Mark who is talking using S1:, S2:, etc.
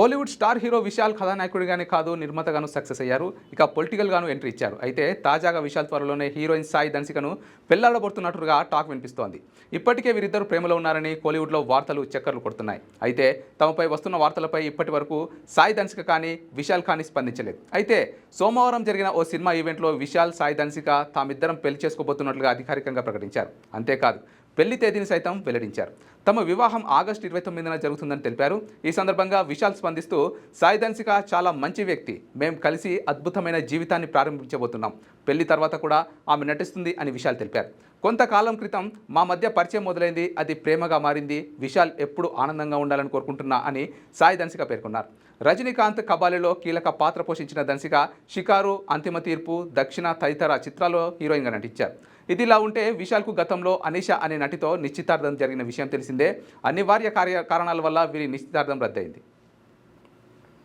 S1: Bollywood star hero Vishal కథానాయకుడిగానే కాదు నిర్మాతగాను success అయ్యారు. ఇక పొలిటికల్గాను ఎంట్రీ ఇచ్చారు. అయితే తాజాగా విశాల్ త్వరలోనే హీరోయిన్ సాయి ధన్సికను పెళ్లాడబోతున్నట్టుగా టాక్ వినిపిస్తోంది. ఇప్పటికే వీరిద్దరు ప్రేమలో ఉన్నారని కోలీవుడ్లో వార్తలు చక్కర్లు కొడుతున్నాయి. అయితే తమపై వస్తున్న వార్తలపై ఇప్పటి వరకు సాయి ధన్సిక కానీ విశాల్ కానీ స్పందించలేదు. అయితే సోమవారం జరిగిన ఓ సినిమా ఈవెంట్లో విశాల్ సాయి ధన్సిక తామిద్దరం పెళ్లి చేసుకోబోతున్నట్లుగా అధికారికంగా ప్రకటించారు. అంతేకాదు పెళ్లి తేదీని సైతం వెల్లడించారు. తమ వివాహం ఆగస్టు 29న జరుగుతుందని తెలిపారు. ఈ సందర్భంగా విశాల్ స్పందిస్తూ సాయి ధన్సిక చాలా మంచి వ్యక్తి, మేం కలిసి అద్భుతమైన జీవితాన్ని ప్రారంభించబోతున్నాం. పెళ్లి తర్వాత కూడా ఆమె నటిస్తుంది అని విశాల్ తెలిపారు. కొంతకాలం క్రితం మా మధ్య పరిచయం మొదలైంది, అది ప్రేమగా మారింది. విశాల్ ఎప్పుడు ఆనందంగా ఉండాలని కోరుకుంటున్నా అని సాయి ధన్సిక పేర్కొన్నారు. రజనీకాంత్ కబాలిలో కీలక పాత్ర పోషించిన ధన్సిక షికారు, అంతిమ తీర్పు, దక్షిణ తదితర చిత్రాల్లో హీరోయిన్గా నటించారు. ఇదిలా ఉంటే విశాల్కు గతంలో అనీషా అనే నటితో నిశ్చితార్థం జరిగిన విషయం తెలిసిందే. అనివార్య కారణాల వల్ల వీరి నిశ్చితార్థం రద్దయింది.